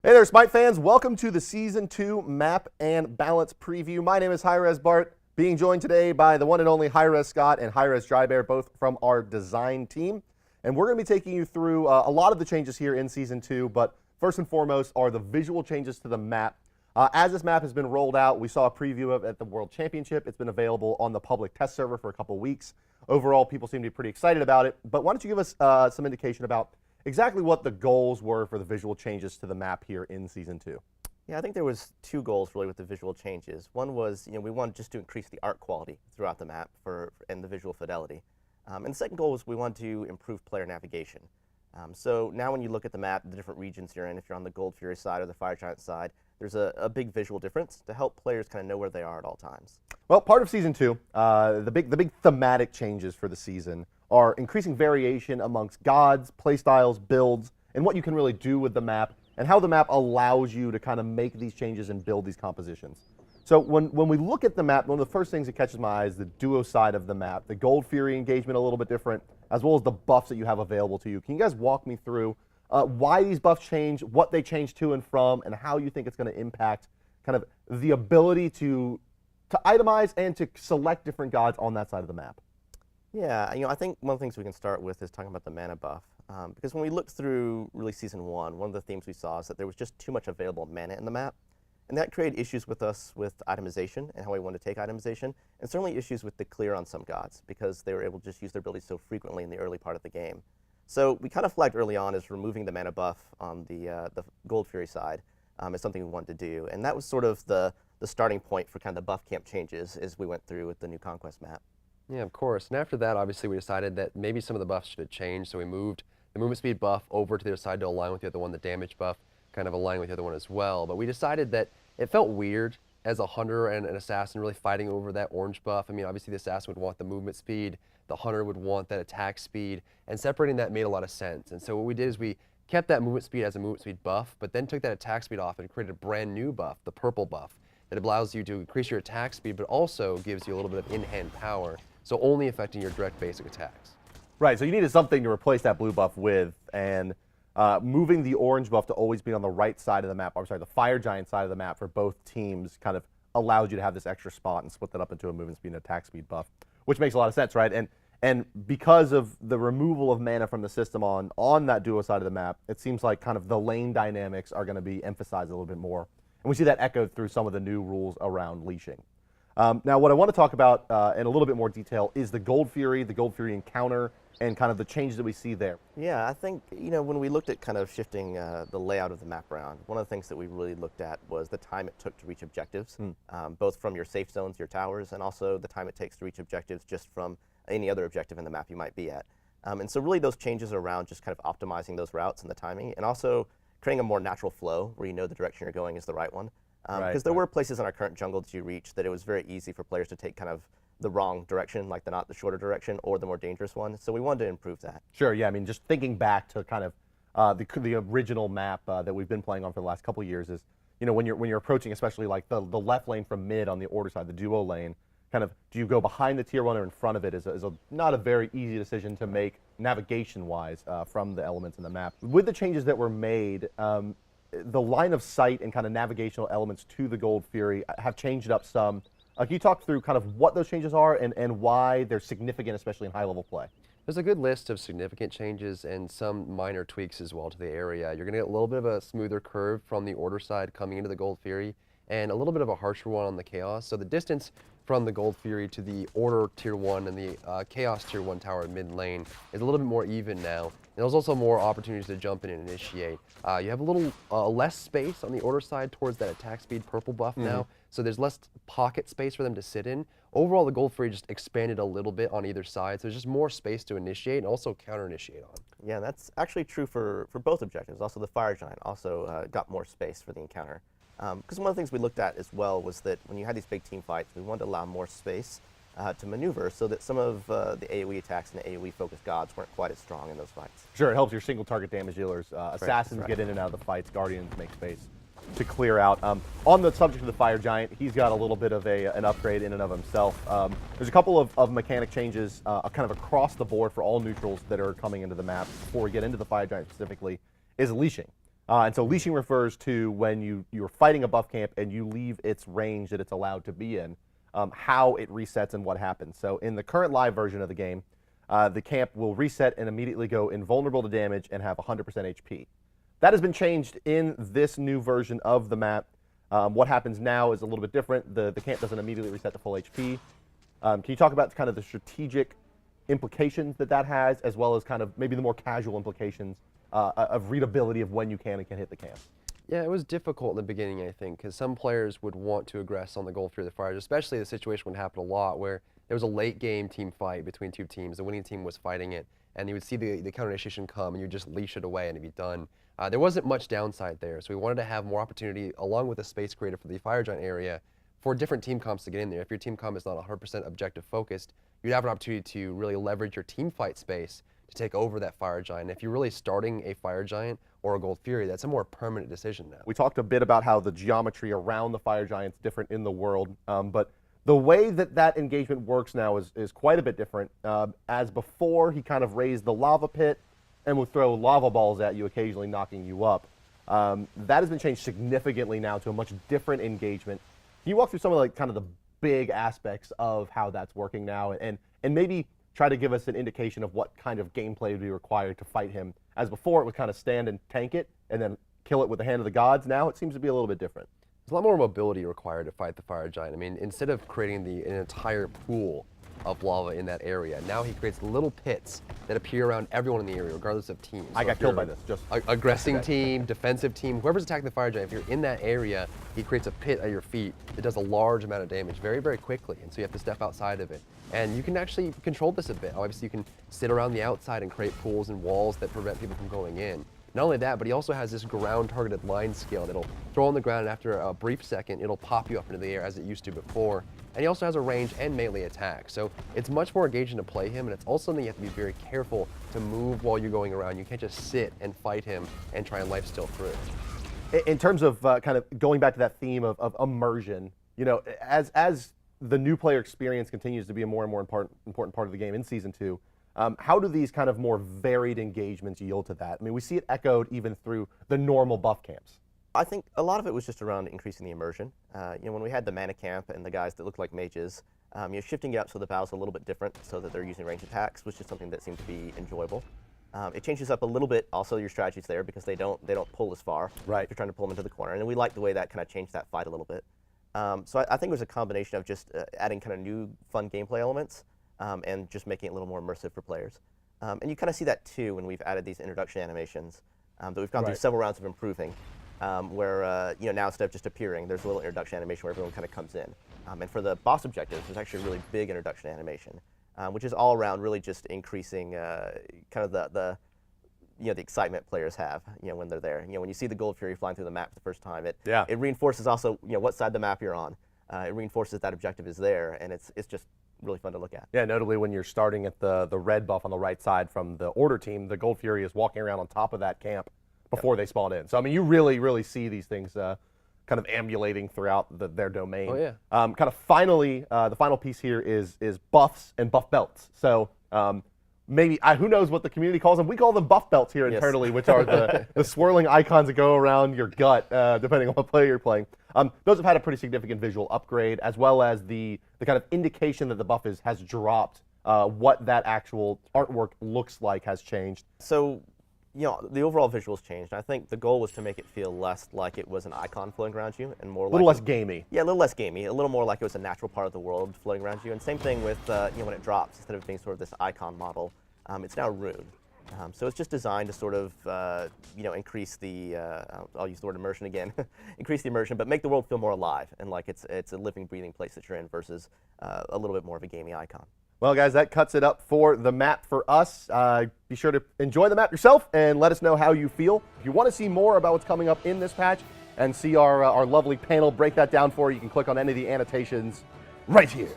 Hey there, SMITE fans. Welcome to the Season 2 Map and Balance Preview. My name is Hi-Rez Bart, being joined today by the one and only Hi-Rez Scott and Hi-Rez Drybear, both from our design team. And we're going to be taking you through a lot of the changes here in Season 2, but first and foremost are the visual changes to the map. As this map has been rolled out, we saw a preview of it at the World Championship. It's been available on the public test server for a couple weeks. Overall, people seem to be pretty excited about it. But why don't you give us some indication about exactly what the goals were for the visual changes to the map here in Season 2. Yeah, I think there was two goals really with the visual changes. One was, we wanted just to increase the art quality throughout the map and the visual fidelity. And the second goal was we wanted to improve player navigation. So now when you look at the map, the different regions you're in, if you're on the Gold Fury side or the Fire Giant side, there's a big visual difference to help players kind of know where they are at all times. Well, part of Season 2, the big thematic changes for the season are increasing variation amongst gods, playstyles, builds, and what you can really do with the map, and how the map allows you to kind of make these changes and build these compositions. So when we look at the map, one of the first things that catches my eye is the duo side of the map. The Gold Fury engagement a little bit different, as well as the buffs that you have available to you. Can you guys walk me through why these buffs change, what they change to and from, and how you think it's going to impact kind of the ability to itemize and to select different gods on that side of the map? Yeah, I think one of the things we can start with is talking about the mana buff. Because when we looked through really Season 1, one of the themes we saw is that there was just too much available mana in the map. And that created issues with us with itemization and how we wanted to take itemization, and certainly issues with the clear on some gods, because they were able to just use their abilities so frequently in the early part of the game. So we kind of flagged early on as removing the mana buff on the Gold Fury side as something we wanted to do. And that was sort of the starting point for kind of the buff camp changes as we went through with the new Conquest map. Yeah, of course. And after that, obviously, we decided that maybe some of the buffs should have changed. So we moved the movement speed buff over to the other side to align with the other one, the damage buff kind of align with the other one as well. But we decided that it felt weird as a hunter and an assassin really fighting over that orange buff. I mean, obviously, the assassin would want the movement speed, the hunter would want that attack speed, and separating that made a lot of sense. And so what we did is we kept that movement speed as a movement speed buff, but then took that attack speed off and created a brand new buff, the purple buff, that allows you to increase your attack speed, but also gives you a little bit of in-hand power. So only affecting your direct basic attacks. Right, so you needed something to replace that blue buff with, and moving the orange buff to always be on the right side of the map, or sorry, the Fire Giant side of the map for both teams kind of allows you to have this extra spot and split that up into a movement speed and attack speed buff, which makes a lot of sense, right? And because of the removal of mana from the system on that duo side of the map, it seems like kind of the lane dynamics are going to be emphasized a little bit more. And we see that echoed through some of the new rules around leashing. Now, what I want to talk about in a little bit more detail is the Gold Fury encounter, and kind of the changes that we see there. Yeah, I think, when we looked at kind of shifting the layout of the map around, one of the things that we really looked at was the time it took to reach objectives, both from your safe zones, your towers, and also the time it takes to reach objectives just from any other objective in the map you might be at. And so really those changes are around just kind of optimizing those routes and the timing, and also creating a more natural flow where you know the direction you're going is the right one. Because there were places in our current jungle that you reached that it was very easy for players to take kind of the wrong direction, like not the shorter direction or the more dangerous one. So we wanted to improve that. Sure, yeah, I mean, just thinking back to kind of the original map that we've been playing on for the last couple years is, when you're approaching, especially like the left lane from mid on the order side, the duo lane, kind of, do you go behind the tier 1 or in front of it is not a very easy decision to make navigation-wise from the elements in the map. With the changes that were made, the line of sight and kind of navigational elements to the Gold Fury have changed up some. Can you talk through kind of what those changes are and why they're significant, especially in high-level play? There's a good list of significant changes and some minor tweaks as well to the area. You're going to get a little bit of a smoother curve from the order side coming into the Gold Fury, and a little bit of a harsher one on the Chaos. So the distance from the Gold Fury to the Order Tier 1 and the Chaos Tier 1 tower in mid lane is a little bit more even now. And there's also more opportunities to jump in and initiate. You have a little less space on the Order side towards that attack speed purple buff now, so there's less pocket space for them to sit in. Overall, the Gold Fury just expanded a little bit on either side, so there's just more space to initiate and also counter-initiate on. Yeah, that's actually true for both objectives. Also, the Fire Giant also got more space for the encounter. Because one of the things we looked at as well was that when you had these big team fights, we wanted to allow more space to maneuver so that some of the AoE attacks and the AoE-focused gods weren't quite as strong in those fights. Sure, it helps your single target damage dealers. Assassins get in and out of the fights, Guardians make space to clear out. On the subject of the Fire Giant, he's got a little bit of an upgrade in and of himself. There's a couple of mechanic changes kind of across the board for all neutrals that are coming into the map before we get into the Fire Giant specifically, is leashing. And so leashing refers to when you're fighting a buff camp and you leave its range that it's allowed to be in, how it resets and what happens. So in the current live version of the game, the camp will reset and immediately go invulnerable to damage and have 100% HP. That has been changed in this new version of the map. What happens now is a little bit different. The camp doesn't immediately reset to full HP. Can you talk about kind of the strategic implications that has, as well as kind of maybe the more casual implications of readability of when you can and can hit the camp? Yeah, it was difficult in the beginning, I think, because some players would want to aggress on the goal through the fires, especially the situation would happen a lot where there was a late game team fight between two teams. The winning team was fighting it, and you would see the counter initiation come, and you just leash it away, and it'd be done. There wasn't much downside there, so we wanted to have more opportunity, along with the space created for the fire giant area, for different team comps to get in there. If your team comp is not 100% objective focused, you'd have an opportunity to really leverage your team fight space to take over that fire giant. If you're really starting a fire giant or a gold fury, that's a more permanent decision now. We talked a bit about how the geometry around the fire giant's different in the world, but the way that engagement works now is quite a bit different. As before, he kind of raised the lava pit and would throw lava balls at you, occasionally knocking you up. That has been changed significantly now to a much different engagement. Can you walk through some of kind of the big aspects of how that's working now, and maybe try to give us an indication of what kind of gameplay would be required to fight him? As before, it would kind of stand and tank it and then kill it with the hand of the gods. Now it seems to be a little bit different. There's a lot more mobility required to fight the fire giant. I mean, instead of creating an entire pool of lava in that area, now he creates little pits that appear around everyone in the area, regardless of team. I got killed by this. Just aggressing team, defensive team, whoever's attacking the fire giant, if you're in that area, he creates a pit at your feet that does a large amount of damage very, very quickly, and so you have to step outside of it. And you can actually control this a bit. Obviously, you can sit around the outside and create pools and walls that prevent people from going in. Not only that, but he also has this ground-targeted line skill that'll throw on the ground, and after a brief second, it'll pop you up into the air as it used to before. And he also has a range and melee attack. So it's much more engaging to play him, and it's also something you have to be very careful to move while you're going around. You can't just sit and fight him and try and lifesteal through. In terms of kind of going back to that theme of immersion, you know, as the new player experience continues to be a more and more important part of the game in Season 2, how do these kind of more varied engagements yield to that? I mean, we see it echoed even through the normal buff camps. I think a lot of it was just around increasing the immersion. You know, when we had the mana camp and the guys that looked like mages, you know, shifting it up so the battle's a little bit different so that they're using range attacks was just something that seemed to be enjoyable. It changes up a little bit also your strategies there because they don't pull as far. Right. If you're trying to pull them into the corner. And we like the way that kind of changed that fight a little bit. So I think it was a combination of just adding kind of new fun gameplay elements and just making it a little more immersive for players. And you kind of see that too when we've added these introduction animations that we've gone through several rounds of improving, where you know, now instead of just appearing, there's a little introduction animation where everyone kind of comes in. And for the boss objectives, there's actually a really big introduction animation, which is all around really just increasing kind of the excitement players have, you know, when they're there. You know, when you see the Gold Fury flying through the map for the first time, it reinforces also, you know, what side of the map you're on. It reinforces that objective is there, and it's just really fun to look at. Yeah, notably when you're starting at the red buff on the right side from the Order team, the Gold Fury is walking around on top of that camp before they spawn in. So, I mean, you really see these things kind of ambulating throughout their domain. Oh, yeah. Kind of finally, the final piece here is buffs and buff belts. So, maybe, who knows what the community calls them. We call them buff belts here internally, which are the swirling icons that go around your gut, depending on what player you're playing. Those have had a pretty significant visual upgrade, as well as the kind of indication that the buff has dropped. What that actual artwork looks like has changed. So, you know, the overall visuals changed. I think the goal was to make it feel less like it was an icon floating around you and more like... A little less gamey. Yeah, a little less gamey. A little more like it was a natural part of the world floating around you. And same thing with, you know, when it drops, instead of being sort of this icon model, it's now rune. So it's just designed to sort of, you know, increase the, I'll use the word immersion again, increase the immersion, but make the world feel more alive and like it's a living, breathing place that you're in versus a little bit more of a gamey icon. Well, guys, that cuts it up for the map for us. Be sure to enjoy the map yourself and let us know how you feel. If you want to see more about what's coming up in this patch and see our lovely panel break that down for you, you can click on any of the annotations right here.